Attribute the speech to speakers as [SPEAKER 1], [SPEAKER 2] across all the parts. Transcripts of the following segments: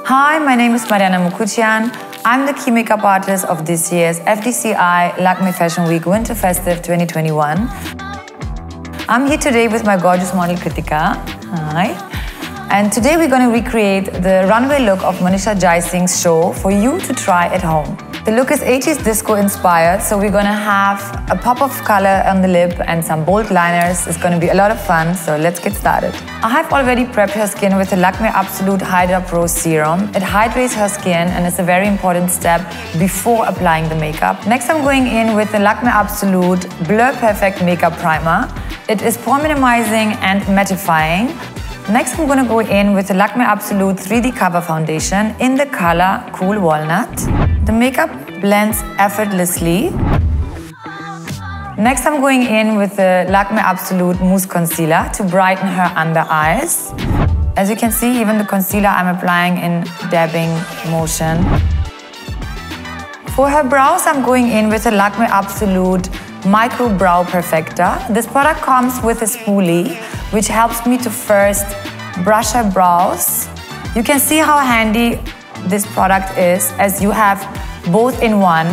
[SPEAKER 1] Hi, my name is Marianna Mukuchyan. I'm the key makeup artist of this year's FDCI Lakmé Fashion Week Winter Festive 2021. I'm here today with my gorgeous model Kritika. Hi. And today we're going to recreate the runway look of Manisha Jai Singh's show for you to try at home. The look is 80s disco inspired, so we're going to have a pop of color on the lip and some bold liners. It's going to be a lot of fun, so let's get started. I have already prepped her skin with the Lakmé Absolute Hydra Pro Serum. It hydrates her skin and it's a very important step before applying the makeup. Next, I'm going in with the Lakmé Absolute Blur Perfect Makeup Primer. It is pore minimizing and mattifying. Next, I'm going to go in with the Lakmé Absolute 3D Cover Foundation in the color Cool Walnut. The makeup blends effortlessly. Next, I'm going in with the Lakmé Absolute Mousse Concealer to brighten her under eyes. As you can see, even the concealer I'm applying in dabbing motion. For her brows, I'm going in with the Lakmé Absolute Micro Brow Perfector. This product comes with a spoolie, which helps me to first brush her brows. You can see how handy this product is, as you have both in one,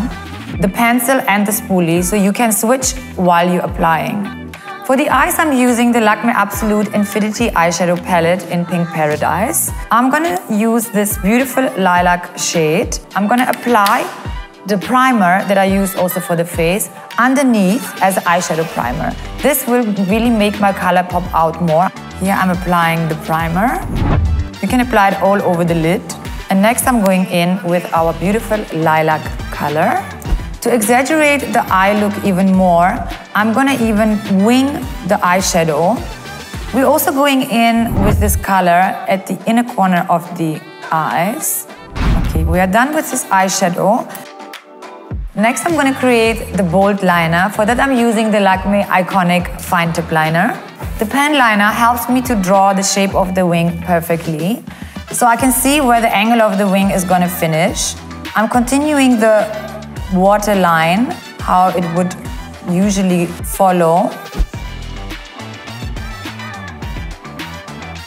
[SPEAKER 1] the pencil and the spoolie, so you can switch while you're applying. For the eyes, I'm using the Lakmé Absolute Infinity Eyeshadow Palette in Pink Paradise. I'm gonna use this beautiful lilac shade. I'm gonna apply the primer that I use also for the face underneath as an eyeshadow primer. This will really make my color pop out more. Here I'm applying the primer. You can apply it all over the lid. And next I'm going in with our beautiful lilac color. To exaggerate the eye look even more, I'm gonna even wing the eyeshadow. We're also going in with this color at the inner corner of the eyes. Okay, we are done with this eyeshadow. Next, I'm going to create the bold liner. For that, I'm using the Lakmé Eyeconic Fine Tip Liner. The pen liner helps me to draw the shape of the wing perfectly, so I can see where the angle of the wing is going to finish. I'm continuing the waterline, how it would usually follow.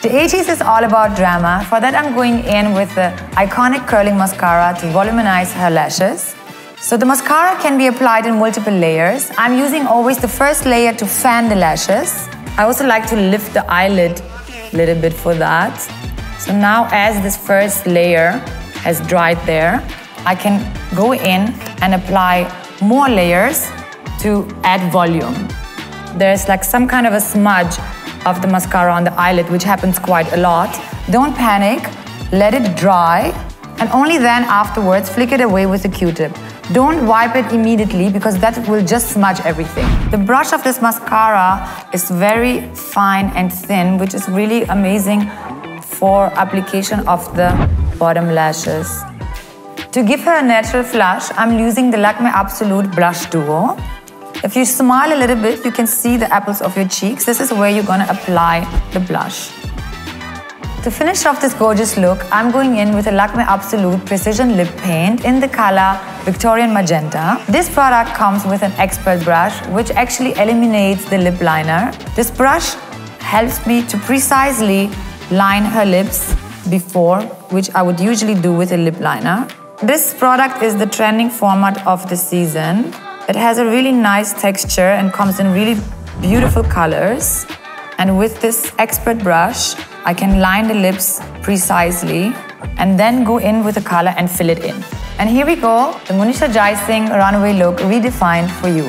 [SPEAKER 1] The 80s is all about drama. For that, I'm going in with the Eyeconic Curling Mascara to voluminize her lashes. So the mascara can be applied in multiple layers. I'm using always the first layer to fan the lashes. I also like to lift the eyelid a little bit for that. So now as this first layer has dried there, I can go in and apply more layers to add volume. There's like some kind of a smudge of the mascara on the eyelid, which happens quite a lot. Don't panic, let it dry, and only then afterwards flick it away with a Q-tip. Don't wipe it immediately because that will just smudge everything. The brush of this mascara is very fine and thin, which is really amazing for application of the bottom lashes. To give her a natural flush, I'm using the Lakmé Absolute Blush Duo. If you smile a little bit, you can see the apples of your cheeks. This is where you're gonna apply the blush. To finish off this gorgeous look, I'm going in with a Lakmé Absolute Precision Lip Paint in the color Victorian Magenta. This product comes with an expert brush, which actually eliminates the lip liner. This brush helps me to precisely line her lips before, which I would usually do with a lip liner. This product is the trending format of the season. It has a really nice texture and comes in really beautiful colors. And with this expert brush, I can line the lips precisely and then go in with the color and fill it in. And here we go, the Manisha Jai Singh runway look redefined for you.